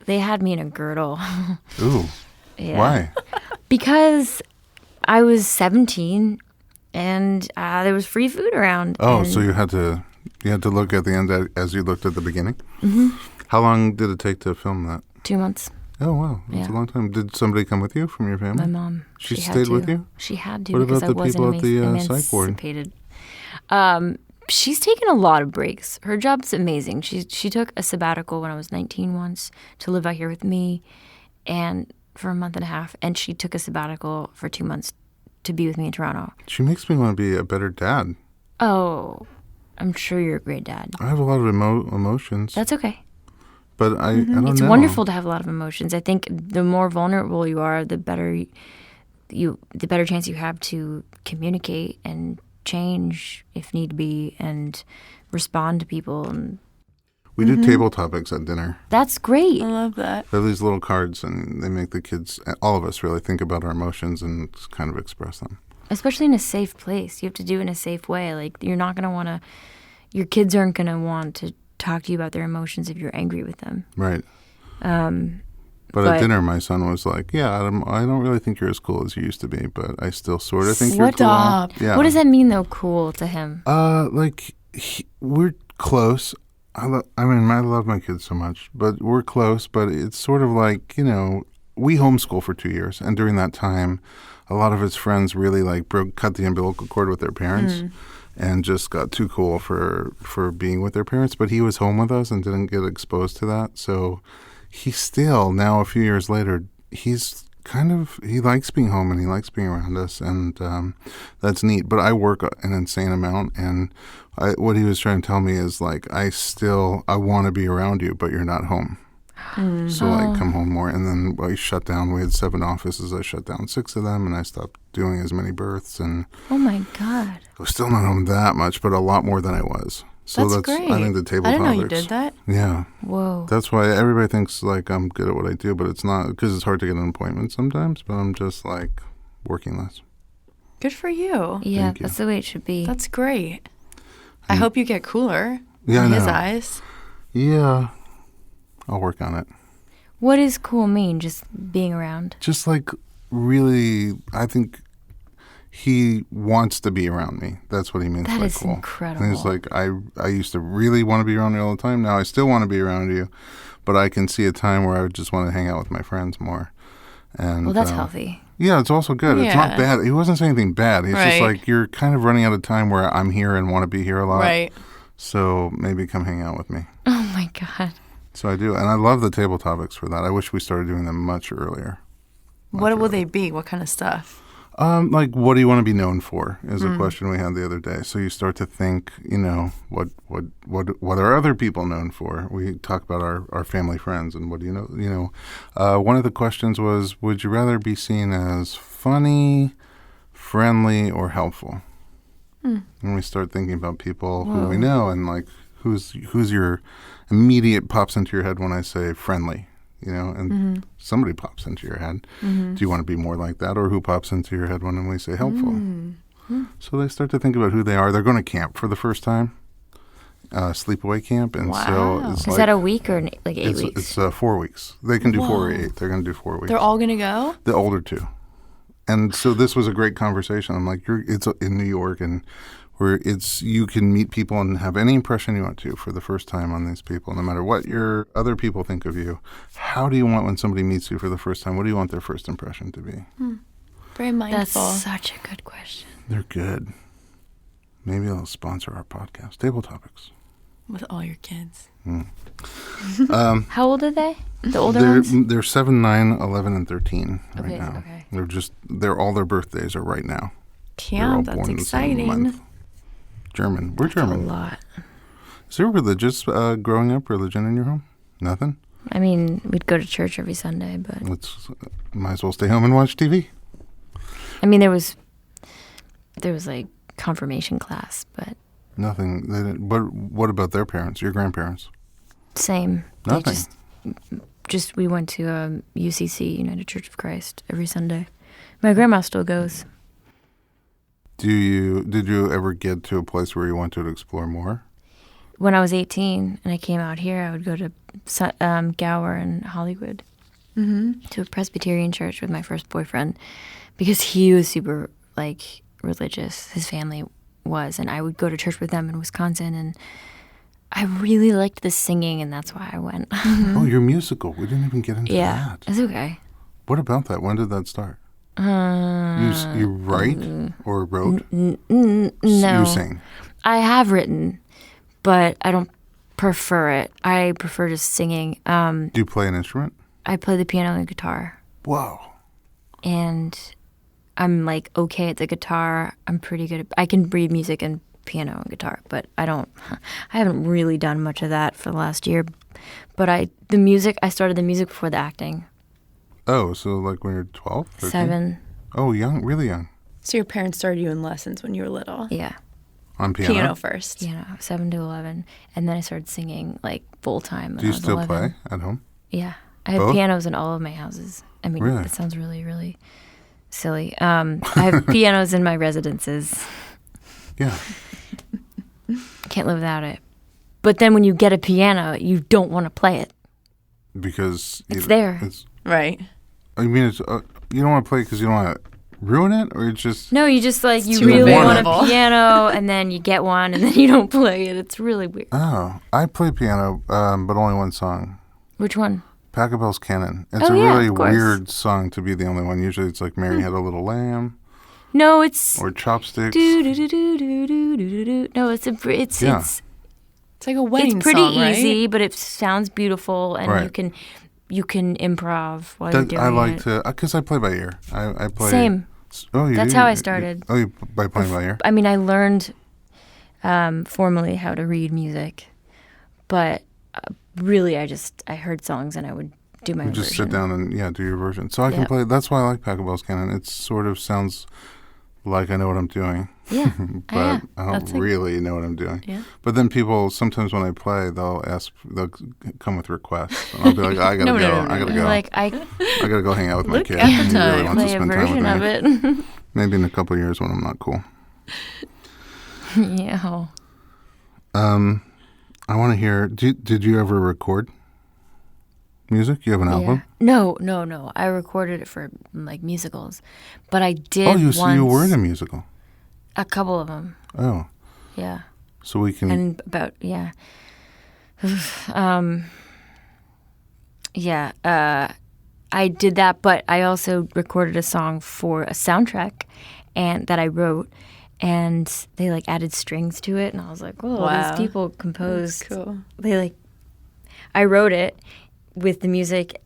they had me in a girdle. Ooh. Yeah. Why? Because I was 17, and there was free food around. Oh, and so you had to look at the end as you looked at the beginning? Mm-hmm. How long did it take to film that? 2 months. Oh, wow. That's a Yeah. long time. Did somebody come with you from your family? My mom. She had stayed with to. you? She had to What because about I the wasn't people at the psych ward? emancipated. She's taken a lot of breaks. Her job's amazing. She took a sabbatical when I was 19 once to live out here with me, and for a month and a half. And she took a sabbatical for 2 months to be with me in Toronto. She makes me want to be a better dad. Oh, I'm sure you're a great dad. I have a lot of emotions. That's okay. But I don't know. It's wonderful to have a lot of emotions. I think the more vulnerable you are, the better chance you have to communicate and change if need be and respond to people. And We do table topics at dinner. that's great. I love that. They have these little cards, and they make the kids, all of us, really think about our emotions and kind of express them. Especially in a safe place. You have to do it in a safe way. Like, you're not going to want to, your kids aren't going to want to talk to you about their emotions if you're angry with them. Right. But at dinner, my son was like, "Yeah, Adam, I don't really think you're as cool as you used to be, but I still sort of think you're cool." Stop. Yeah. What does that mean, though, cool to him? We're close. I love my kids so much, but we're close. But it's sort of like, we homeschool for 2 years, and during that time, a lot of his friends really cut the umbilical cord with their parents, and just got too cool for being with their parents. But he was home with us and didn't get exposed to that, so he's still now a few years later. He likes being home and he likes being around us, and that's neat. But I work an insane amount, and what he was trying to tell me is I want to be around you, but you're not home. So come home more. And then I shut down. We had 7 offices. I shut down 6 of them, and I stopped doing as many births. And Oh, my God. I was still not home that much, but a lot more than I was. So That's great. I think the table I didn't know you topics- did that. Yeah. Whoa. That's why everybody thinks I'm good at what I do, but it's not, because it's hard to get an appointment sometimes, but I'm just working less. Good for you. Yeah, Thank you. that's the way it should be. That's great. I hope you get cooler Yeah, in I his know. eyes. Yeah. I'll work on it. What does cool mean? Just being around? Just really, I think he wants to be around me. That's what he means That by is cool. incredible. And he's like, I used to really want to be around you all the time. Now I still want to be around you, but I can see a time where I would just want to hang out with my friends more. And Well, that's healthy. Yeah, it's also good. It's not Yeah. bad. He wasn't saying anything bad. He's just Right. you're kind of running out of time where I'm here and want to be here a lot. Right. So maybe come hang out with me. Oh, my God. So I do. And I love the table topics for that. I wish we started doing them much earlier. What will they be? What kind of stuff? What do you want to be known for is a question we had the other day. So you start to think, what are other people known for? We talk about our family friends and what do you know? One of the questions was, would you rather be seen as funny, friendly, or helpful? And we start thinking about people who we know and who's your immediate pops into your head when I say friendly. And somebody pops into your head. Do you want to be more like that? Or who pops into your head when we say helpful? So they start to think about who they are. They're going to camp for the first time, sleepaway camp. And so Wow. it's Is that a week or 8 it's, weeks? It's 4 weeks. They can do 4 or 8. They're going to do 4 weeks. They're all going to go? The older two. And so this was a great conversation. I'm like, it's in New York, and where you can meet people and have any impression you want to for the first time on these people, no matter what your other people think of you. How do you want when somebody meets you for the first time? What do you want their first impression to be? Very That's mindful. such a good question. They're good. Maybe they'll sponsor our podcast, Table Topics. With all your kids. How old are they? The older ones? They're 7, 9, 11, and 13 right Okay, now. okay. All their birthdays are right now. They're Yeah, all that's born in the same exciting. month. German. We're A German. lot. Is there religious growing up religion in your home? Nothing? I mean, we'd go to church every Sunday, but Might as well stay home and watch TV. I mean, there was confirmation class, but Nothing. They didn't, but what about their parents, your grandparents? same. Nothing. Just we went to UCC, United Church of Christ, every Sunday. My grandma still goes. Did you ever get to a place where you wanted to explore more? When I was 18 and I came out here, I would go to Gower and Hollywood to a Presbyterian church with my first boyfriend because he was super religious. His family was, and I would go to church with them in Wisconsin, and I really liked the singing, and that's why I went. Oh, you're musical. We didn't even get into Yeah, that. it's okay. What about that? When did that start? You write or wrote? No. You sing. I have written, but I don't prefer it. I prefer just singing. Do you play an instrument? I play the piano and guitar, Whoa. and I'm like okay at the guitar. I'm pretty good I can read music and piano and guitar, but I haven't really done much of that for the last year. But I started the music before the acting. Oh, so like when you're 12? 13? 7. Oh, young, really young. So your parents started you in lessons when you were little? Yeah. On piano? Piano first. 7 to 11. And then I started singing like full time. Do you still play at home? Yeah. I have Both? pianos in all of my houses. I mean, Really? that sounds really, really silly. I have pianos in my residences. Yeah. Can't live without it. But then when you get a piano, you don't want to play it. Because It's there. Right. You mean it's you don't want to play because you don't want to ruin it, or it's just No, you just like, you too really want a available. piano, and then you get one, and then you don't play it. It's really weird. Oh, I play piano, but only one song. Which one? Pachelbel's Canon. It's Oh, a yeah, really of course. weird song to be the only one. Usually it's like Mary Had a Little Lamb No, it's. or Chopsticks. Do, do, do, do, do, do, do, do. No, it's Yeah. It's like a wedding it's pretty song, right? easy, but it sounds beautiful, and Right. you can improv while you're doing I like it. to, because I play by ear. I play. Same. Oh, you That's do? how I started. Oh, by playing by ear? I mean, I learned formally how to read music, but really, I heard songs and I would do my You own just version. sit down and do your version. So I can Yep. play. That's why I like Pachelbel's Canon. It sort of sounds like I know what I'm doing. Yeah. But Yeah. I don't That's like- really know what I'm doing. Yeah. But then people, sometimes when I play, they'll come with requests. And I'll be like, I gotta No, go. no, no, I gotta no. go. Like I I gotta go hang out with my Look kid. at the He really time. wants to play a spend time version of with me. it. Maybe in a couple of years when I'm not cool. Yeah. I want to hear. Did you ever record music? You have an album? No. I recorded it for like musicals, but I did. Oh, you were in once- a musical. a couple of them. Oh, Yeah. so we can. And about I did that, but I also recorded a song for a soundtrack and that I wrote, and they like added strings to it, and I was like, oh, Wow. these people composed. That's cool. I wrote it with the music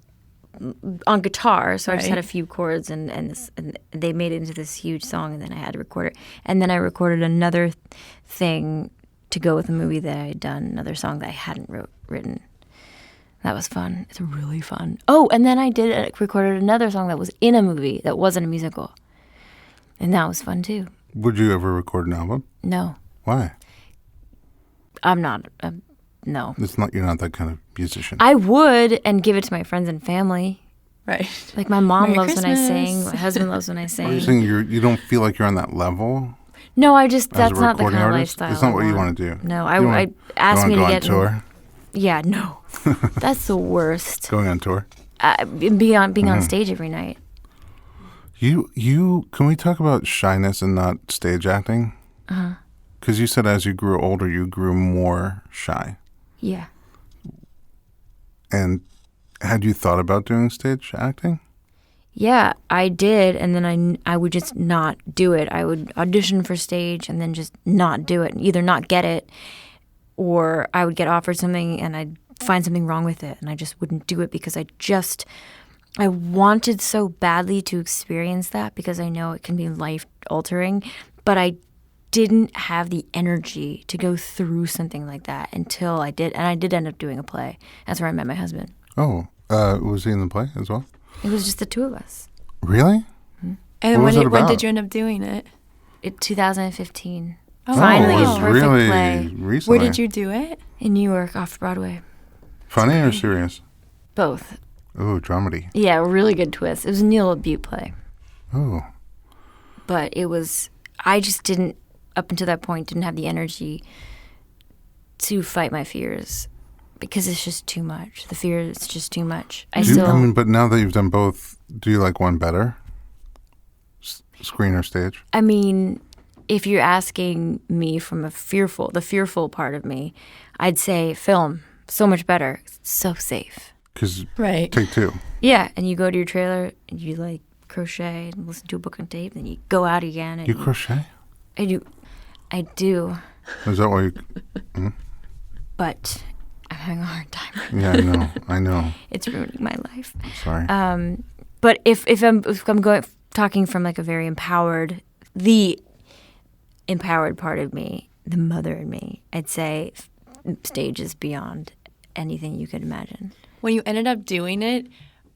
on guitar, so I just Right. had a few chords, and they made it into this huge song, and then I had to record it. And then I recorded another thing to go with the movie that I had done, another song that I hadn't written. That was fun. It's really fun. Oh, and then I recorded another song that was in a movie that wasn't a musical. And that was fun too. Would you ever record an album? No, Why? I'm not. No. It's not. You're not that kind of musician. I would and give it to my friends and family. Right. Like my mom Merry loves when I Christmas. sing. My husband loves when I Are you sing. saying you don't feel like you're on that level? No, As that's a not the recording kind of artist? lifestyle. It's not I what you want. want to do. No, You I asked wanna me to go get on tour. Yeah, no, that's the worst. Going on tour. Being on Mm-hmm. stage every night. You can we talk about shyness and not stage acting? Because you said as you grew older, you grew more shy. Yeah. And had you thought about doing stage acting? Yeah, I did, and then I would just not do it. I would audition for stage and then just not do it, and either not get it, or I would get offered something and I'd find something wrong with it, and I just wouldn't do it because I wanted so badly to experience that because I know it can be life altering, but I didn't have the energy to go through something like that until I did, and I did end up doing a play. That's where I met my husband. Oh, was he in the play as well? It was just the two of us. Really? And What was it when about? did you end up doing it? In 2015. Oh, Finally, it a was perfect really play recently. Where did you do it? in New York off Broadway. Funny or serious? Both. Oh, dramedy. Yeah, really good twist. It was a Neil Butte play. Oh, But I just didn't, up until that point, didn't have the energy to fight my fears because it's just too much. The fear is just too much. but now that you've done both, do you like one better? Screen or stage? I mean, if you're asking me from the fearful part of me, I'd say film. So much better. It's so safe. Because Right. take two. Yeah, and you go to your trailer and you like crochet and listen to a book on tape, then you go out again. And You crochet? I do, Is that why you... but I'm having a hard time. Yeah, I know. It's ruining my life. Sorry. But if I'm talking from like a very the empowered part of me, the mother in me, I'd say stage is beyond anything you could imagine. When you ended up doing it,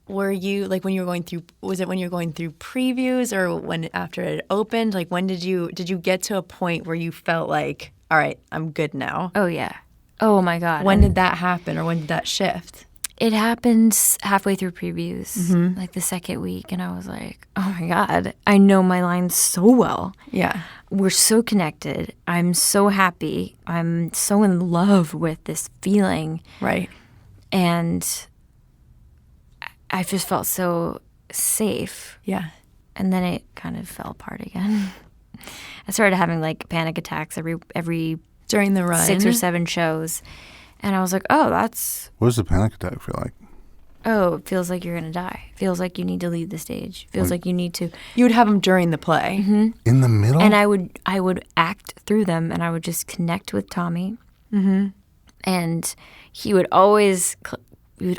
were you like when you were going through? Was it when you were going through previews, or when after it opened? Like when did you get to a point where you felt like, all right, I'm good now? Oh yeah. Oh my God. When did that happen, or when did that shift? It happened halfway through previews, like the second week, and I was like, oh my God, I know my lines so well. Yeah. We're so connected. I'm so happy. I'm so in love with this feeling. Right. And I just felt so safe. Yeah. And then it kind of fell apart again. I started having like panic attacks every During the run. 6 or 7 shows. And I was like, oh, that's... What does a panic attack feel like? Oh, it feels like you're going to die. It feels like you need to leave the stage. It feels like you need to... You would have them during the play. In the middle? And I would act through them, and I would just connect with Tommy. And he would always be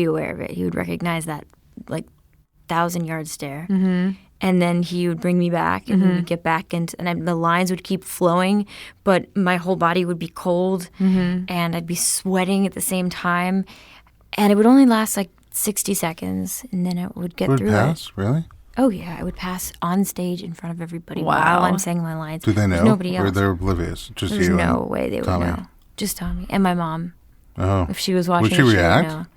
aware of it. He would recognize that, like, 1,000-yard stare. And then he would bring me back, and we would get back into, and the lines would keep flowing, but my whole body would be cold, and I'd be sweating at the same time, and it would only last like 60 seconds, and then it would get Would through pass? it. Really? Oh yeah, I would pass on stage in front of everybody Wow. while I'm saying my lines. Do they know? There's nobody Or else. they're oblivious? Just There's you no and way they would Tommy? know. Just Tommy and my mom. Oh. If she was watching, Would she it, react? She would know.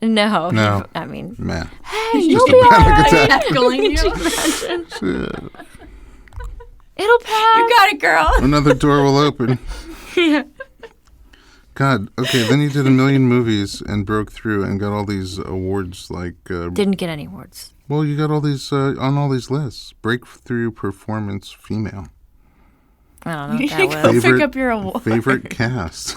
No. No. I mean, Man. hey, Just you'll a be all panic right. attack. Heckling you. It'll pass. You got it, girl. Another door will open. God. Okay, then you did a million movies and broke through and got all these awards like... Didn't get any awards. well, you got all these on all these lists. Breakthrough Performance Female. I don't know You what should that go was. pick up your award. Favorite cast.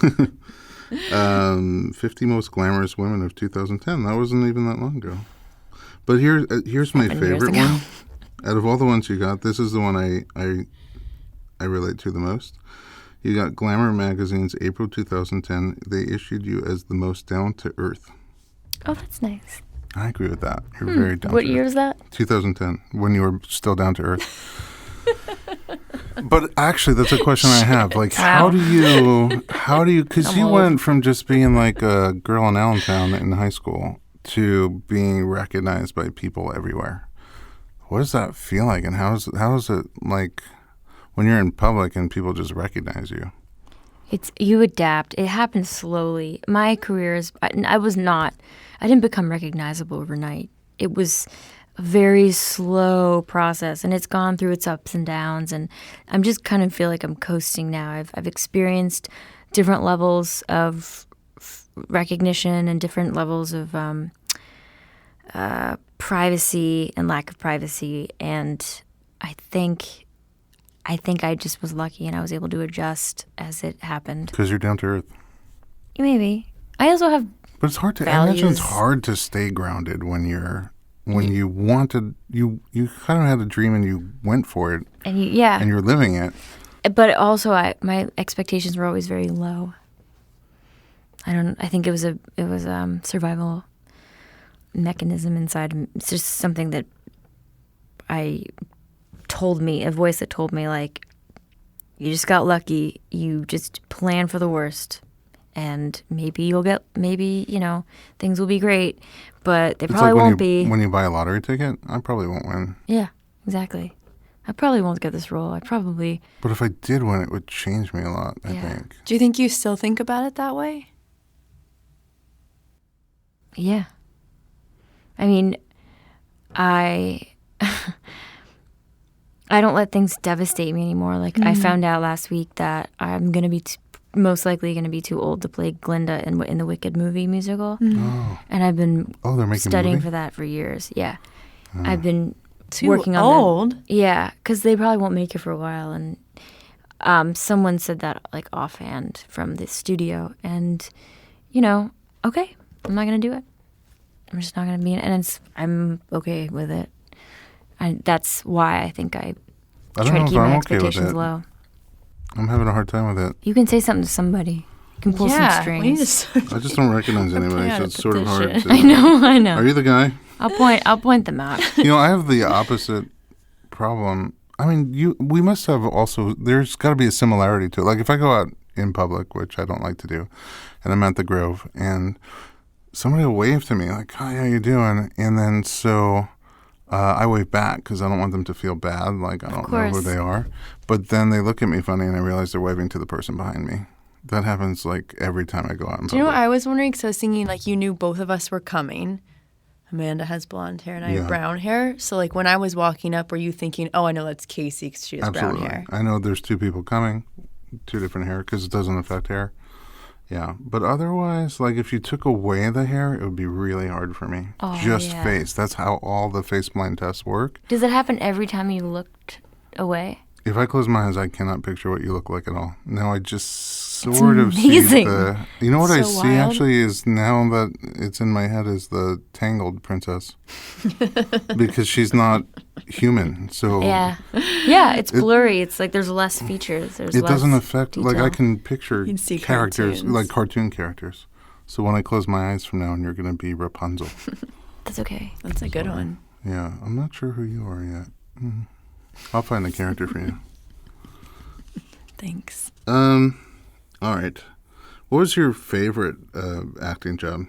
50 Most Glamorous Women of 2010. That wasn't even that long ago. But here's my Happened years favorite ago. one. Out of all the ones you got, this is the one I relate to the most. You got Glamour Magazine's April 2010. They issued you as the most down-to-earth. Oh, that's nice. I agree with that. You're very down-to-earth. What year is that? 2010, when you were still down-to-earth. But actually, that's a question I have. Like, how do you, because I'm you old. went from just being like a girl in Allentown in high school to being recognized by people everywhere. What does that feel like? And how is it like when you're in public and people just recognize you? You adapt. It happens slowly. My career is, I didn't become recognizable overnight. It was a very slow process, and it's gone through its ups and downs, and I'm just kind of feel like I'm coasting now. I've experienced different levels of recognition and different levels of privacy and lack of privacy, and I think I just was lucky and I was able to adjust as it happened. Because you're down to earth. Maybe. I also have But it's hard to, I imagine it's values. hard to stay grounded when you wanted, you kind of had a dream and you went for it and yeah. and you're living it. But also, my expectations were always very low. I think it was a survival mechanism inside. It's just something that a voice that told me, like, you just got lucky. You just plan for the worst, and maybe things will be great, but they probably won't be. When you buy a lottery ticket, I probably won't win. Yeah, exactly. I probably won't get this role. But if I did win, it would change me a lot, I Yeah. think. Do you think you still think about it that way? Yeah. I mean, I don't let things devastate me anymore. Like, I found out last week that I'm going to be most likely going to be too old to play Glinda in the Wicked movie musical. Oh. And I've been Oh, they're making a studying movie? for that for years. Yeah. I've been Too working on old? Yeah, because they probably won't make it for a while. And someone said that like offhand from the studio, and okay, I'm not gonna do it. I'm just not gonna be in it, and I'm okay with it. And that's why I think I don't try know to if keep I'm my okay with expectations it. low. I'm having a hard time with it. You can say something to somebody. You can pull some We need to strings. I just don't recognize anybody, out so a it's sort of hard petition. to... I know. Are you the guy? I'll point them out. I have the opposite problem. I mean, we must have also, there's got to be a similarity to it. Like if I go out in public, which I don't like to do, and I'm at the Grove, and somebody will wave to me like, "Hi, how you doing?" And then so I wave back because I don't want them to feel bad, like I don't know who they are. But then they look at me funny, and I realize they're waving to the person behind me. That happens like every time I go out in public. Do you know what I was wondering? Because I was thinking like you knew both of us were coming. Amanda has blonde hair and I have brown hair. So like when I was walking up, were you thinking, oh, I know that's Kacy because she has brown hair? I know there's two people coming, two different hair because it doesn't affect hair. Yeah, but otherwise, like if you took away the hair, it would be really hard for me. Just face. That's how all the face blind tests work. Does it happen every time you looked away? If I close my eyes, I cannot picture what you look like at all. Now I just sort of see amazing. You know what I So see wild. actually is now that it's in my head is the Tangled princess. Because she's not human. So Yeah. Yeah, it's blurry. It's like there's less features. There's it less doesn't affect, like I detail. can picture You can see characters, cartoons. like cartoon characters. So when I close my eyes from now on, you're going to be Rapunzel. That's okay. That's a good one. Yeah, I'm not sure who you are yet. I'll find a character for you. Thanks. All right. What was your favorite acting job?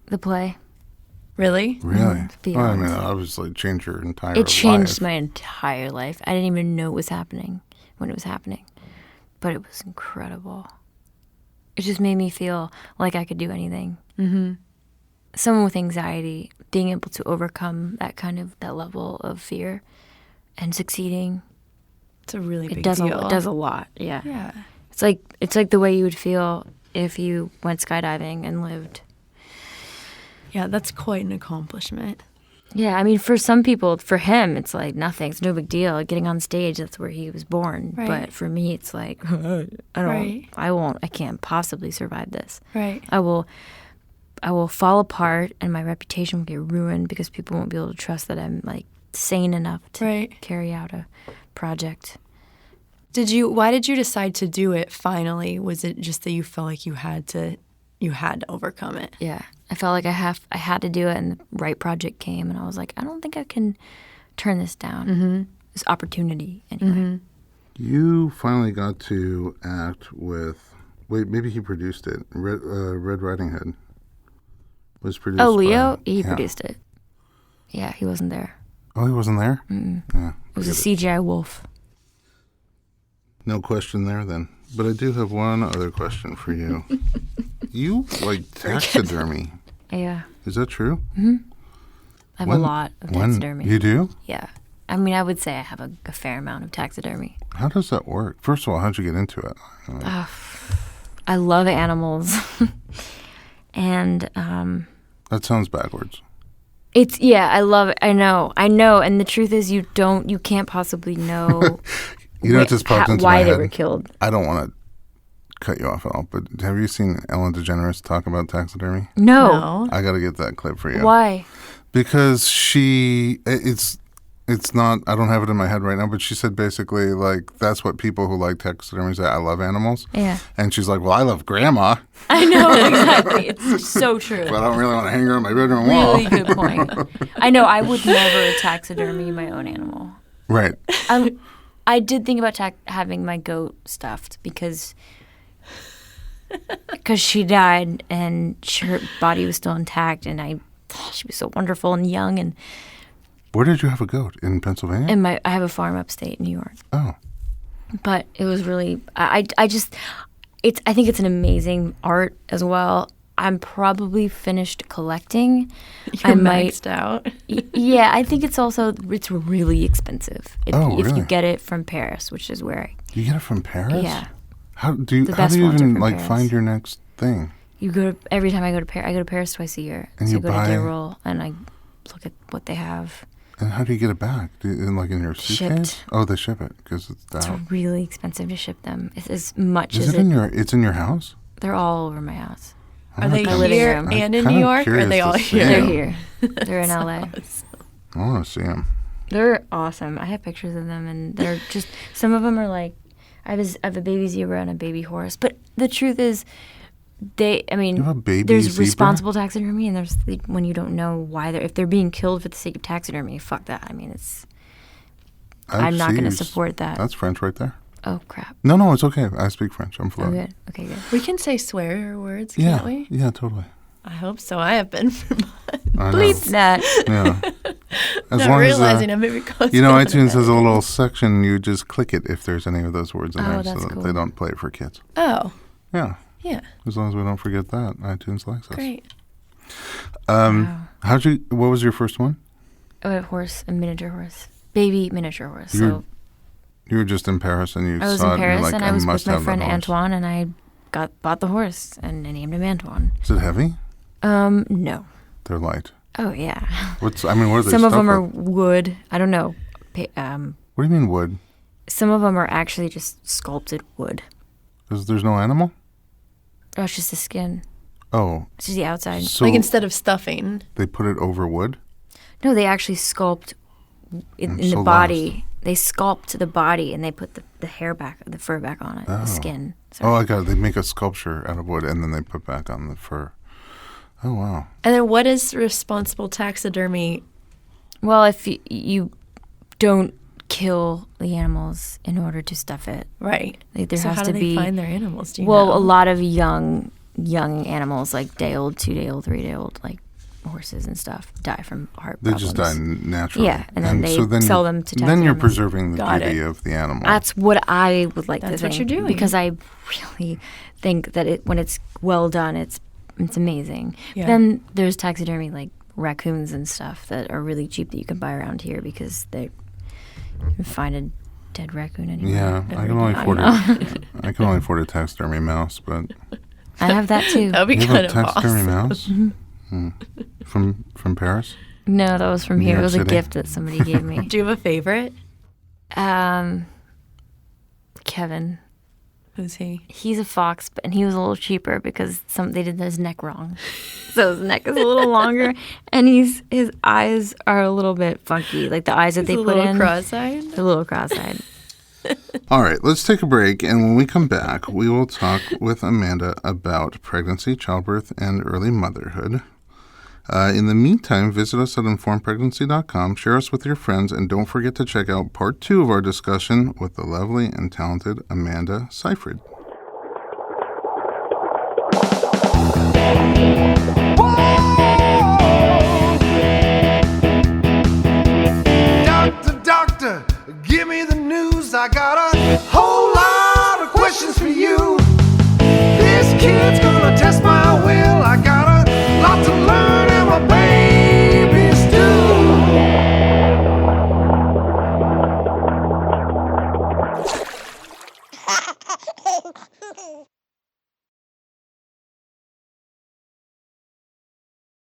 The play. Really? Really? Be Well, I mean, honest. obviously changed your entire It changed life. my entire life. I didn't even know it was happening when it was happening. But it was incredible. It just made me feel like I could do anything. Mm-hmm. Someone with anxiety, being able to overcome that level of fear and succeeding, It's a really big it does deal. it does a lot. Yeah. Yeah. It's like the way you would feel if you went skydiving and lived. Yeah, that's quite an accomplishment. Yeah, I mean, for some people, for him, it's like nothing. It's no big deal. Getting on stage, that's where he was born. Right. But for me, it's like, I can't possibly survive this. Right. I will fall apart and my reputation will get ruined because people won't be able to trust that I'm like sane enough to carry out a project. Why did you decide to do it finally? Was it just that you felt like you had to overcome it? Yeah. I felt like I had to do it, and the right project came, and I was like, I don't think I can turn this down. Mm-hmm. This opportunity, anyway. Mm-hmm. You finally got to act with, maybe he produced it, Red Riding Hood was produced Leo? by, He produced it. Yeah, he wasn't there. Oh, he wasn't there? Mm-mm. Yeah, It was a CGI wolf. No question there then. But I do have one other question for you. You like taxidermy. Yeah. Is that true? Mm-hmm. I have a lot of taxidermy. You do? Yeah. I mean, I would say I have a fair amount of taxidermy. How does that work? First of all, how'd you get into it? I love animals. And that sounds backwards. I love it. I know. And the truth is you can't possibly know It just popped into why my they head. were killed. I don't want to cut you off at all, but have you seen Ellen DeGeneres talk about taxidermy? No. I got to get that clip for you. Why? Because it's not, I don't have it in my head right now, but she said basically like that's what people who like taxidermy say, I love animals. Yeah. And she's like, well, I love grandma, I know, exactly. It's so true. but I don't really want to hang her on my bedroom wall. Really good point. I know. I would never taxidermy my own animal. Right. I did think about having my goat stuffed because she died and her body was still intact, and she was so wonderful and young. And Where did you have a goat? In Pennsylvania? I have a farm upstate New York. Oh. But it was really I think it's an amazing art as well. I'm probably finished collecting. You're maxed out. Yeah, I think it's really expensive if really? you get it from Paris, which is where You get it from Paris? Yeah. How do you best ones are even from like Paris. find your next thing? You go to every time I go to Paris. I go to Paris twice a year. And so you I go buy- to Déroule and I look at what they have. And how do you get it back? In your suitcase? Shipped. Oh, they ship it because it's It's out. really expensive to ship them. It's as much Is as it in your? It's in your house. They're all over my house. Are they My living here room. and in I'm New kinda York? Or are they curious all to see here? They're Yeah. here. They're in LA. I want to see them. They're awesome. I have pictures of them, and they're just, some of them are like, I have a baby zebra and a baby horse. But the truth is, You have a baby there's zebra? responsible taxidermy, and there's when you don't know why if they're being killed for the sake of taxidermy, fuck that. I mean, I'm not going to support that. That's French right there. Oh, crap. No, it's okay. I speak French. I'm Oh, fluent. good. Okay, good. We can say swear words, Yeah, can't we? yeah, totally. I hope so. I have been for months. I know. Bleep that. Yeah. As Not long realizing as, I'm maybe causing iTunes has a little section. You just click it if there's any of those words in Oh, there, that's so that cool. they don't play it for kids. Oh, Yeah. yeah. As long as we don't forget that, iTunes likes us. Great. Wow. What was your first one? A horse, a miniature horse. Baby miniature horse. You're- So You were just in Paris and you I was saw in it and you're Paris, like, and I was must with my have friend that horse. Antoine, and I bought the horse, and I named him Antoine. Is it heavy? No. They're light. Oh, yeah. What are they Some of them are stuffed with? wood. I don't know. What do you mean wood? Some of them are actually just sculpted wood. There's no animal? Oh, it's just the skin. Oh. It's just the outside. So Like instead of stuffing. they put it over wood? No, they actually sculpt in so the body. They sculpt the body, and they put the hair back, the fur back on it, the skin. Oh, I got it. They make a sculpture out of wood and then they put back on the fur. Oh, wow. And then what is responsible taxidermy? Well, if you don't kill the animals in order to stuff it, Right. like, there So has how to do they be. find their animals? Do you Well, know? a lot of young animals, like day-old, 2-day-old, 3-day-old, like horses and stuff, die from heart They problems. just die naturally. Yeah, and then they sell them to Then you're taxidermists. preserving the Got beauty it. of the animal. That's what I would like to That's think. what you're doing. Because I really think that when it's well done, it's amazing. Yeah. Then there's taxidermy, like raccoons and stuff, that are really cheap that you can buy around here because you can find a dead raccoon anywhere. Yeah, I can only afford I can only afford a taxidermy mouse, but I have that too. That would be you kind have a of taxidermy awesome. mouse from Paris. No, that was from New here. York It was a City? gift that somebody gave me. Do you have a favorite? Kevin. Who's he? He's a fox, and he was a little cheaper because they did his neck wrong. So his neck is a little longer, and his eyes are a little bit funky, like the eyes that He's they a put little in. cross-eyed. They're a little cross-eyed. All right, let's take a break, and when we come back, we will talk with Amanda about pregnancy, childbirth, and early motherhood. In the meantime, visit us at informedpregnancy.com, share us with your friends, and don't forget to check out part 2 of our discussion with the lovely and talented Amanda Seyfried.